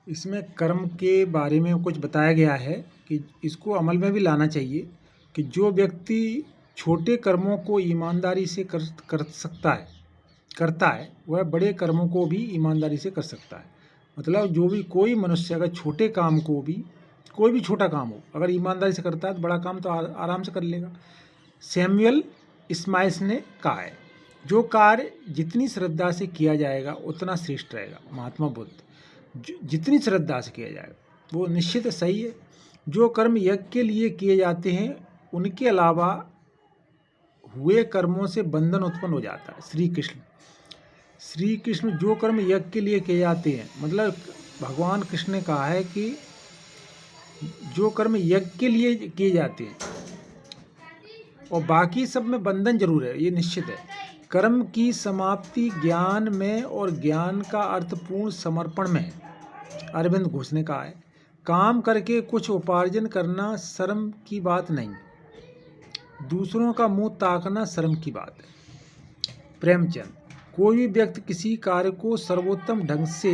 इसमें कर्म के बारे में कुछ बताया गया है कि इसको अमल में भी लाना चाहिए कि जो व्यक्ति छोटे कर्मों को ईमानदारी से करता है वह बड़े कर्मों को भी ईमानदारी से कर सकता है। मतलब जो भी कोई मनुष्य अगर छोटे काम को भी, कोई भी छोटा काम हो, अगर ईमानदारी से करता है तो बड़ा काम तो आराम से कर लेगा। सैमुअल स्माइल्स ने कहा है, जो कार्य जितनी श्रद्धा से किया जाएगा उतना श्रेष्ठ रहेगा। महात्मा बुद्ध, जितनी श्रद्धा से किया जाएगा वो निश्चित सही है। जो कर्म यज्ञ के लिए किए जाते हैं उनके अलावा हुए कर्मों से बंधन उत्पन्न हो जाता है। श्री कृष्ण जो कर्म यज्ञ के लिए किए जाते हैं, मतलब भगवान कृष्ण ने कहा है कि जो कर्म यज्ञ के लिए किए जाते हैं और बाकी सब में बंधन जरूर है, ये निश्चित है। कर्म की समाप्ति ज्ञान में और ज्ञान का अर्थपूर्ण समर्पण में है। अरविंद घोष ने कहा है, काम करके कुछ उपार्जन करना शर्म की बात नहीं, दूसरों का मुंह ताकना शर्म की बात है। प्रेमचंद, कोई भी व्यक्ति किसी कार्य को सर्वोत्तम ढंग से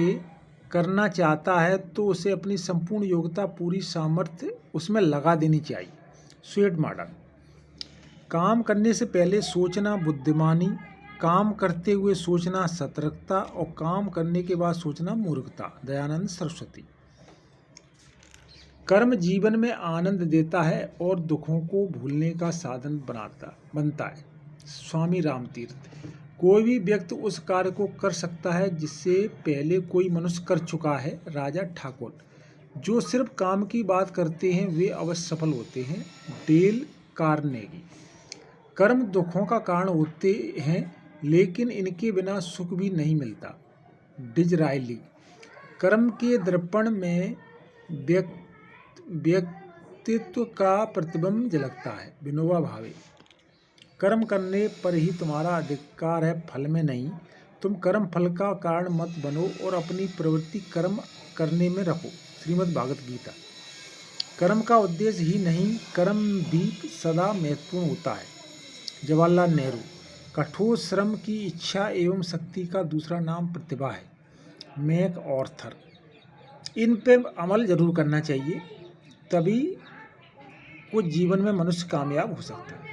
करना चाहता है तो उसे अपनी संपूर्ण योग्यता, पूरी सामर्थ्य उसमें लगा देनी चाहिए। स्वेट मॉडर्न, काम करने से पहले सोचना बुद्धिमानी, काम करते हुए सोचना सतर्कता और काम करने के बाद सोचना मूर्खता। दयानंद सरस्वती। कर्म जीवन में आनंद देता है और दुखों को भूलने का साधन बनता है। स्वामी रामतीर्थ, कोई भी व्यक्ति उस कार्य को कर सकता है जिससे पहले कोई मनुष्य कर चुका है। राजा ठाकुर, जो सिर्फ काम की बात करते हैं वे अवश्य सफल होते हैं। डेल कार्नेगी, कर्म दुखों का कारण होते हैं लेकिन इनके बिना सुख भी नहीं मिलता। डिजरायली, कर्म के दर्पण में व्यक्तित्व का प्रतिबिंब झलकता है। विनोबा भावे, कर्म करने पर ही तुम्हारा अधिकार है, फल में नहीं। तुम कर्म फल का कारण मत बनो और अपनी प्रवृत्ति कर्म करने में रखो। श्रीमद् भागवत गीता। कर्म का उद्देश्य ही नहीं, कर्म भी सदा महत्वपूर्ण होता है। जवाहरलाल नेहरू, कठोर श्रम की इच्छा एवं शक्ति का दूसरा नाम प्रतिभा है। मैक ऑर्थर, इन पे अमल जरूर करना चाहिए, तभी कुछ जीवन में मनुष्य कामयाब हो सकता है।